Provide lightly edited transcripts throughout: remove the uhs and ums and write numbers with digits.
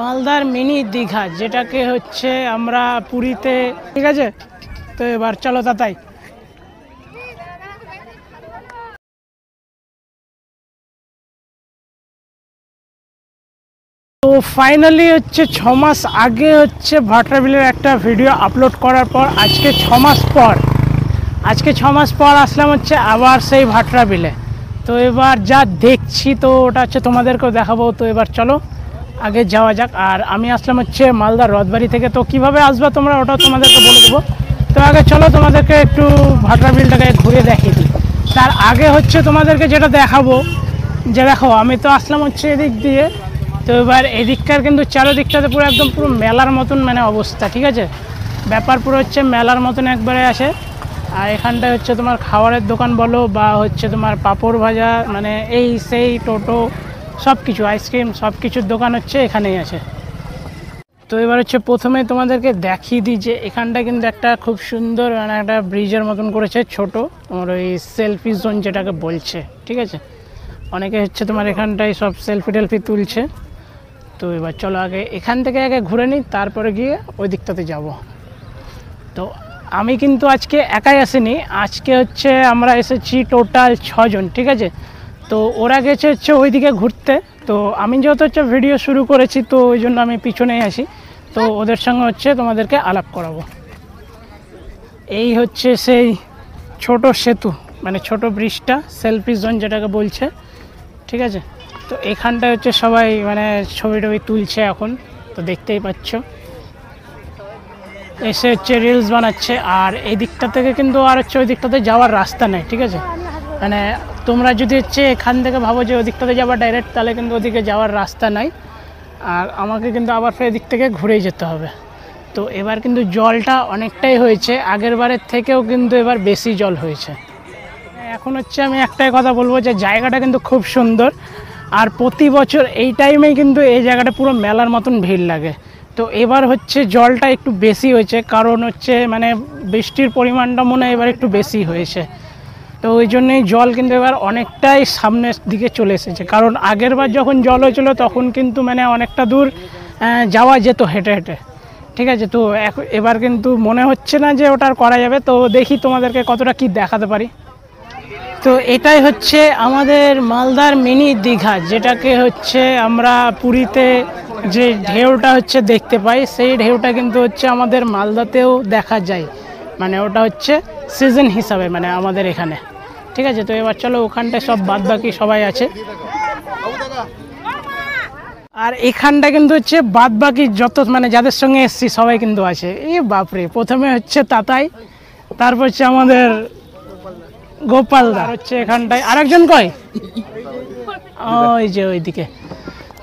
মালদার মিনি দীঘা, যেটাকে হচ্ছে আমরা পুরীতে, ঠিক আছে। তো এবার চলো তাই। তো ফাইনালি হচ্ছে 6 মাস আগে হচ্ছে ভাটরাবিলের একটা ভিডিও আপলোড করার পর আজকে 6 মাস পর আসলাম হচ্ছে আবার সেই ভাটরাবিলে। তো এবার যা দেখছি তো ওটা হচ্ছে তোমাদেরকেও দেখাবো। তো এবার চলো আগে যাওয়া যাক। আর আমি আসলাম হচ্ছে মালদার রথবাড়ি থেকে। তো কিভাবে আসবা তোমরা ওটাও তোমাদেরকে বলে দেবো। তো আগে চলো তোমাদেরকে একটু ভাটরাবিলটাকে ঘুরে দেখিয়ে দিই। তার আগে হচ্ছে তোমাদেরকে যেটা দেখাবো, যে দেখো আমি তো আসলাম হচ্ছে এদিক দিয়ে। তো এবার এদিককার কিন্তু চারোদিকটাতে পুরো একদম পুরো মেলার মতন মানে অবস্থা, ঠিক আছে। ব্যাপার পুরো হচ্ছে মেলার মতন একবারে আসে। আর এখানটায় হচ্ছে তোমার খাবারের দোকান বলো বা হচ্ছে তোমার পাঁপড় ভাজা, মানে এই সেই টোটো সব কিছু, আইসক্রিম সব কিছুর দোকান হচ্ছে এখানেই আছে। তো এবার হচ্ছে প্রথমে তোমাদেরকে দেখিয়ে দিই যে এখানটা কিন্তু একটা খুব সুন্দর মানে একটা ব্রিজের মতন করেছে, ছোট তোমার ওই সেলফি জোন যেটাকে বলছে, ঠিক আছে। অনেকে হচ্ছে তোমার এখানটায় সব সেলফি টেলফি তুলছে। তো এবার চলো আগে এখান থেকে আগে ঘুরে নিই, তারপরে গিয়ে ওই দিকটাতে যাব। তো আমি কিন্তু আজকে একাই আসিনি, আজকে হচ্ছে আমরা এসেছি টোটাল 6 জন, ঠিক আছে। তো ওরা গেছে হচ্ছে ওইদিকে ঘুরতে। তো আমি যেহেতু হচ্ছে ভিডিও শুরু করেছি তো ওই জন্য আমি পিছনেই আসি। তো ওদের সঙ্গে হচ্ছে তোমাদেরকে আলাপ করাবো। এই হচ্ছে সেই ছোট সেতু, মানে ছোট ব্রিজটা, সেলফি জোন যেটাকে বলছে, ঠিক আছে। তো এখানটায় হচ্ছে সবাই মানে ছবি টবি তুলছে এখন, তো দেখতেই পাচ্ছ। এসে হচ্ছে রিলস বানাচ্ছে। আর এই দিকটা থেকে কিন্তু আর হচ্ছে ওই দিকটাতে যাওয়ার রাস্তা নেই, ঠিক আছে। মানে তোমরা যদি হচ্ছে এখান থেকে ভাবো যে ওই দিকটাতে যাওয়া ডাইরেক্ট, তাহলে কিন্তু ওদিকে যাওয়ার রাস্তা নাই। আর আমাকে কিন্তু আবার ফের এদিক থেকে ঘুরেই যেতে হবে। তো এবার কিন্তু জলটা অনেকটাই হয়েছে, আগের বারের থেকেও কিন্তু এবার বেশি জল হয়েছে। এখন হচ্ছে আমি একটাই কথা বলবো যে জায়গাটা কিন্তু খুব সুন্দর। আর প্রতি বছর এই টাইমেই কিন্তু এই জায়গাটা পুরো মেলার মতন ভিড় লাগে। তো এবার হচ্ছে জলটা একটু বেশি হয়েছে, কারণ হচ্ছে মানে বৃষ্টির পরিমাণটা মনে হয় এবার একটু বেশি হয়েছে। তো ওই জন্যই জল কিন্তু এবার অনেকটাই সামনের দিকে চলে এসেছে। কারণ আগের বার যখন জল হয়েছিল তখন কিন্তু মানে অনেকটা দূর যাওয়া যেত হেঁটে হেঁটে, ঠিক আছে। তো এবার কিন্তু মনে হচ্ছে না যে ওটা করা যাবে। তো দেখি তোমাদেরকে কতটা কি দেখাতে পারি। তো এটাই হচ্ছে আমাদের মালদার মিনি দীঘা, যেটাকে হচ্ছে আমরা পুরীতে যে ঢেউটা হচ্ছে দেখতে পাই, সেই ঢেউটা কিন্তু হচ্ছে আমাদের মালদাতেও দেখা যায়। মানে ওটা হচ্ছে সিজন হিসাবে মানে আমাদের এখানে, ঠিক আছে। তো এবার চলো ওখানটায় সব বাদ বাকি সবাই আছে। আর এখানটা কিন্তু হচ্ছে বাদ বাকি যত মানে যাদের সঙ্গে এসছি সবাই কিন্তু আছে। এই বাপরে, প্রথমে হচ্ছে তাতাই, তারপর হচ্ছে আমাদের গোপালদা, হচ্ছে এখানটায় আরেকজন কয় ওই যে ওইদিকে।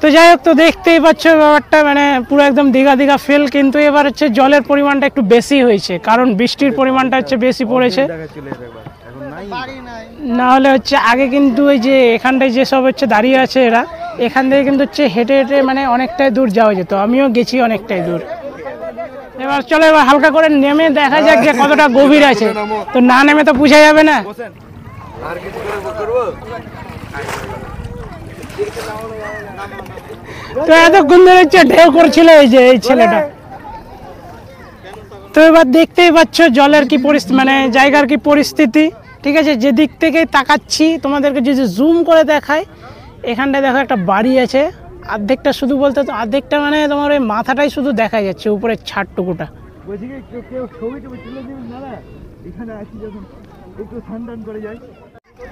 তো যাই হোক, তো দেখতেই পাচ্ছ ব্যাপারটা মানে পুরো একদম দীঘা দীঘা ফিল। কিন্তু এবার হচ্ছে জলের পরিমাণটা একটু বেশি হয়েছে, কারণ বৃষ্টির পরিমাণটা হচ্ছে বেশি পড়েছে। না হলে হচ্ছে আগে কিন্তু ওই যে এখানটায় যেসব হচ্ছে দাঁড়িয়ে আছে এরা, এখান থেকে কিন্তু হচ্ছে হেঁটে হেঁটে মানে অনেকটাই দূর যাওয়া যেত। আমিও গেছি অনেকটাই দূর। এবার চলো এবার হালকা করে নেমে দেখা যাক যে কতটা গভীর আছে। তো না নেমে তো বোঝা যাবে না। তো এতক্ষণ ধরে হচ্ছে ঢেউ করছিল এই যে এই ছেলেটা। তো এবার দেখতেই পাচ্ছ জলের কি পরিস্থিতি, মানে জায়গার কি পরিস্থিতি, ঠিক আছে। যে দিক থেকেই তাকাচ্ছি তোমাদেরকে যদি জুম করে দেখায়, এখানটায় দেখো একটা বাড়ি আছে, অর্ধেকটা শুধু বলতে তো অর্ধেকটা মানে তোমার ওই মাথাটাই শুধু দেখা যাচ্ছে, উপরের ছাদটুকুটা।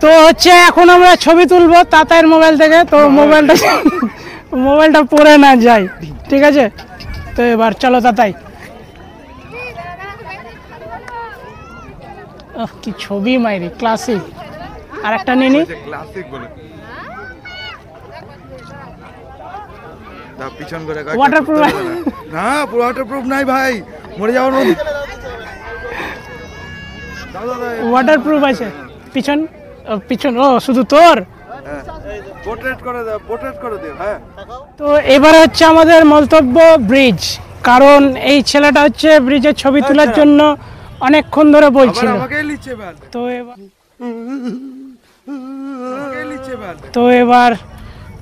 তো হচ্ছে এখন আমরা ছবি তুলবো তাতাইয়ের মোবাইল থেকে। তো মোবাইলটা পড়ে না যায়, ঠিক আছে। তো এবার চলো তাতাই। কি ছবি মাইরি, ক্লাসিক। আর একটা নিনি ওয়াটারপ্রুফ না, ওয়াটারপ্রুফ নাই ভাই, মরে যাওয়ার মতো। ওয়াটারপ্রুফ আছে পিছন পিছন। ও শুধু তোর পোর্ট্রেট করে দাও, পোর্ট্রেট করে দিও। হ্যাঁ, তো এবারে হচ্ছে আমাদের মন্তব্য ব্রিজ, কারণ এই ছেলেটা হচ্ছে ব্রিজের ছবি তোলার জন্য অনেকক্ষণ ধরে বলছিল। তো এবার তো এবার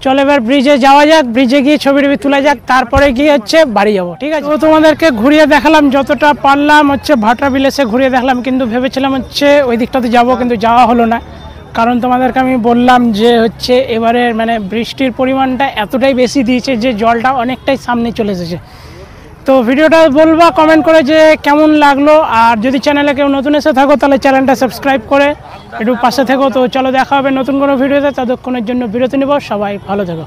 চলো এবার ব্রিজে যাওয়া যাক, ব্রিজে গিয়ে ছবি টবি তোলা যাক, তারপরে গিয়ে হচ্ছে বাড়ি যাবো। ঠিক আছে, তো তোমাদেরকে ঘুরিয়ে দেখালাম যতটা পারলাম, হচ্ছে ভাটরা বিলেসে ঘুরিয়ে দেখালাম, কিন্তু ভেবেছিলাম হচ্ছে ওই দিকটাতে যাবো, কিন্তু যাওয়া হলো না। কারণ তোমাদেরকে আমি বললাম যে হচ্ছে এবারে মানে বৃষ্টির পরিমাণটা এতটাই বেশি দিয়েছে যে জলটা অনেকটাই সামনে চলে এসেছে। তো ভিডিওটা বলবা কমেন্ট করে যে কেমন লাগলো, আর যদি চ্যানেলে কেউ নতুন এসে থাকো তাহলে চ্যানেলটা সাবস্ক্রাইব করে একটু পাশে থেকো। তো চলো দেখা হবে নতুন কোনো ভিডিওতে, ততক্ষণের জন্য বিরতি নেব, সবাই ভালো থেকো।